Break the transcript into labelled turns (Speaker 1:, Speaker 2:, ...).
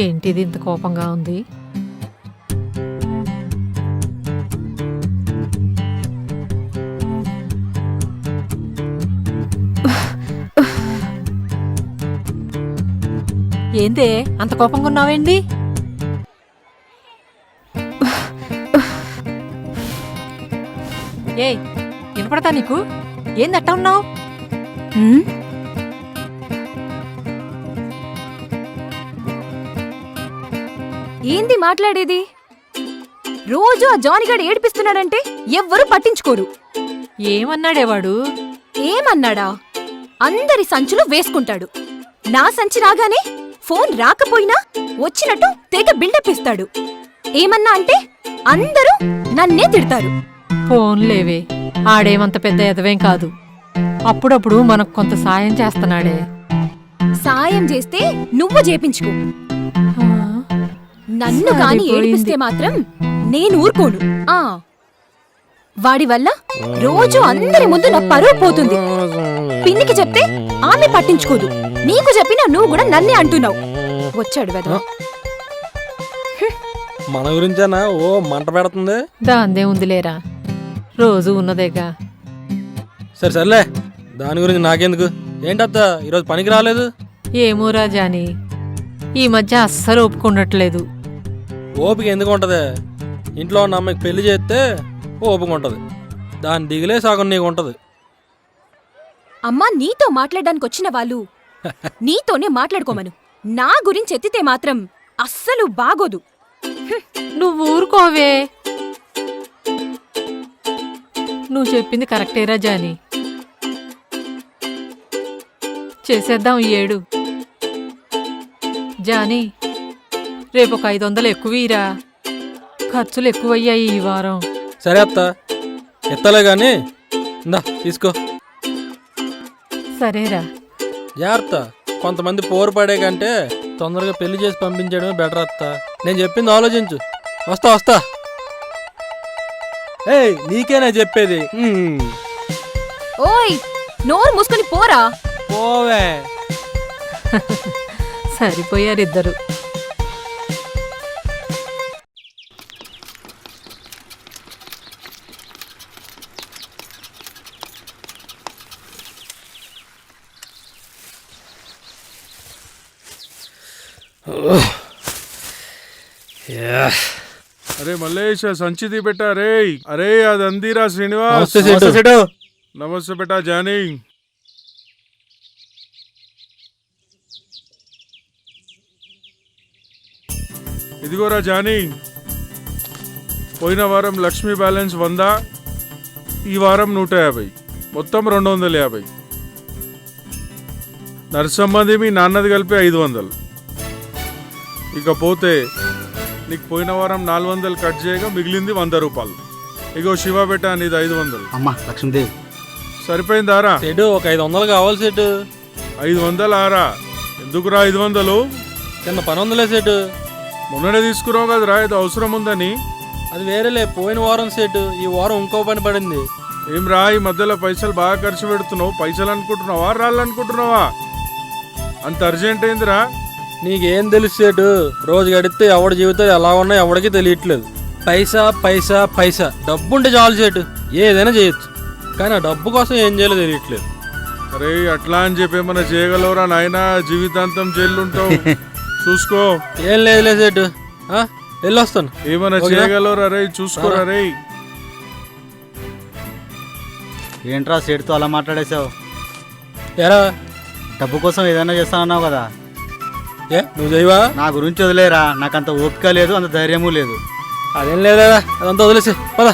Speaker 1: ఏంటిది ఇంత కోపంగా ఉంది? ఏందే అంత కోపంగా ఉన్నావేంటి? ఏయ్, వినపడతా నీకు? ఏందట్టా ఉన్నావు?
Speaker 2: ఏంది మాట్లాడేది? రోజు ఆ జానిగాడు ఏడిపిస్తున్నాడంటే ఎవ్వరూ పట్టించుకోరు.
Speaker 1: ఏమన్నాడేవాడు?
Speaker 2: ఏమన్నాడా? అందరి సంచులు వేసుకుంటాడు. నా సంచి రాగానే ఫోన్ రాకపోయినా వచ్చినట్టు తెగ బిల్డప్ ఇస్తాడు. ఏమన్నా అంటే అందరూ నన్నే తిడతారు.
Speaker 1: ఫోన్లేవే, ఆడేమంత పెద్ద ఎదవేం కాదు. అప్పుడప్పుడు మనకు కొంత సాయం చేస్తున్నాడే.
Speaker 2: సాయం చేస్తే నువ్వు చేపించుకో. నన్ను కాని ఏడిపిస్తే మాత్రం నేను ఊరుకోను. వాడి వల్ల రోజు అందరి ముందు నా పరువు పోతుంది. పిన్నికి చెప్తే ఆమె పట్టించుకోదు. నీకు చెప్పినా నువ్వు కూడా నన్నే అంటున్నావు. వచ్చాడు వెధవ.
Speaker 3: మన గురించేనా ఓ మంట పెడుతుంది?
Speaker 1: దాందే ఉందిలేరా, రోజు ఉన్నదేగా.
Speaker 3: సరే సర్లే, దాని గురించి నాకెందుకు. ఏంటత్త ఈరోజు పనికి రాలేదు?
Speaker 1: ఏమో రాజాని, ఈ మధ్య అస్సలు ఒప్పుకున్నట్లేదు.
Speaker 3: ఓపిక ఎందుకు ఉంటది? ఇంట్లో ఉన్న అమ్మాయికి పెళ్లి చేస్తే ఓపిక ఉంటది. దాని దిగులే సగం నీకు ఉంటది.
Speaker 2: అమ్మా, నీతో మాట్లాడడానికి వచ్చిన వాళ్ళు నీతోనే మాట్లాడుకోమను. నా గురించి ఎత్తితే మాత్రం అస్సలు బాగోదు.
Speaker 1: నువ్వు ఊరుకోవే. నువ్వు చెప్పింది కరెక్టేరా జాని. చేసేద్దాం ఈ ఏడు. జానీ, రేపు ఒక 500 ఎక్కువీరా. ఖర్చులు ఎక్కువయ్యాయి ఈ వారం.
Speaker 3: సరే అత్త, ఎత్తలే గాని ఇందా తీసుకో.
Speaker 1: సరేరా.
Speaker 3: జాగ్రత్త, కొంతమంది పోరు పడే కంటే తొందరగా పెళ్లి చేసి పంపించడమే బెటర్ అత్త. నేను చెప్పింది ఆలోచించు. వస్తా వస్తా. ఏయ్, నీకేనా చెప్పేది?
Speaker 2: ఓయ్, నోరు మూసుకొని పోరా.
Speaker 3: పోవే.
Speaker 1: సరిపోయారిద్దరు.
Speaker 4: అరే మల్లేష్, సంచిది బెటా రే. అరే అది అందిరా శ్రీనివాస్. నమస్తే బెటా జానీ. ఇదిగోరా జానీ, పోయిన వారం లక్ష్మీ బ్యాలెన్స్ 100, ఈ వారం 150, మొత్తం 250. నరసమ్మది మీ నాన్నది కలిపి 500. ఇకపోతే నీకు పోయిన వారం 400 కట్ చేయగా మిగిలింది 100 రూపాయలు. ఇగో శివ బెట్ట నీది 500.
Speaker 5: అమ్మా లక్ష్మీదేవి,
Speaker 4: సరిపోయిందారా?
Speaker 3: సెటు ఒక 500 కావాలి సెటు.
Speaker 4: 500 ఆరా? ఎందుకురా 500?
Speaker 3: చిన్న పని ఉందిలే సెటు.
Speaker 4: మొన్ననే తీసుకురావు కదరా, ఇది అవసరం ఉందని.
Speaker 3: అది వేరేలే, పోయిన వారం సెటు. ఈ వారం ఇంకో పని పడింది.
Speaker 4: ఏం రా, ఈ మధ్యలో పైసలు బాగా ఖర్చు పెడుతున్నావు. పైసలు అనుకుంటున్నావా, రాళ్ళు అనుకుంటున్నావా? అంత అర్జెంట్ అయిందిరా?
Speaker 3: నీకేం తెలుసు సేటు? రోజు గడిస్తే ఎవడి జీవితం ఎలా ఉన్నా ఎవడికి తెలియట్లేదు. పైసా పైసా పైసా. డబ్బుంటే చాలు సేటు, ఏదైనా చేయొచ్చు. కానీ ఆ డబ్బు కోసం ఏం చేయాలో తెలియట్లేదు.
Speaker 4: అరే అట్లా అని చెప్పి ఏమన్నా చేయగలవురా నాయనా? జీవితాంతం జైలుంటావు, చూసుకో.
Speaker 3: ఏం లేదులే సేటు, వెళ్ళొస్తాను.
Speaker 4: ఏమన్నా చేయగలవురా రే? చూసుకోరా రే.
Speaker 5: ఏంట్రా సేటుతో అలా మాట్లాడేశావు?
Speaker 3: ఎరా,
Speaker 5: డబ్బు కోసం ఏదైనా చేస్తానన్నావు కదా.
Speaker 3: ఏ నువ్వు చేయవా?
Speaker 5: నా గురించి వదిలేరా, నాకంత ఓపిక లేదు, అంత ధైర్యమూ లేదు.
Speaker 3: అదేం లేదా, అదంతా వదిలేసి పద.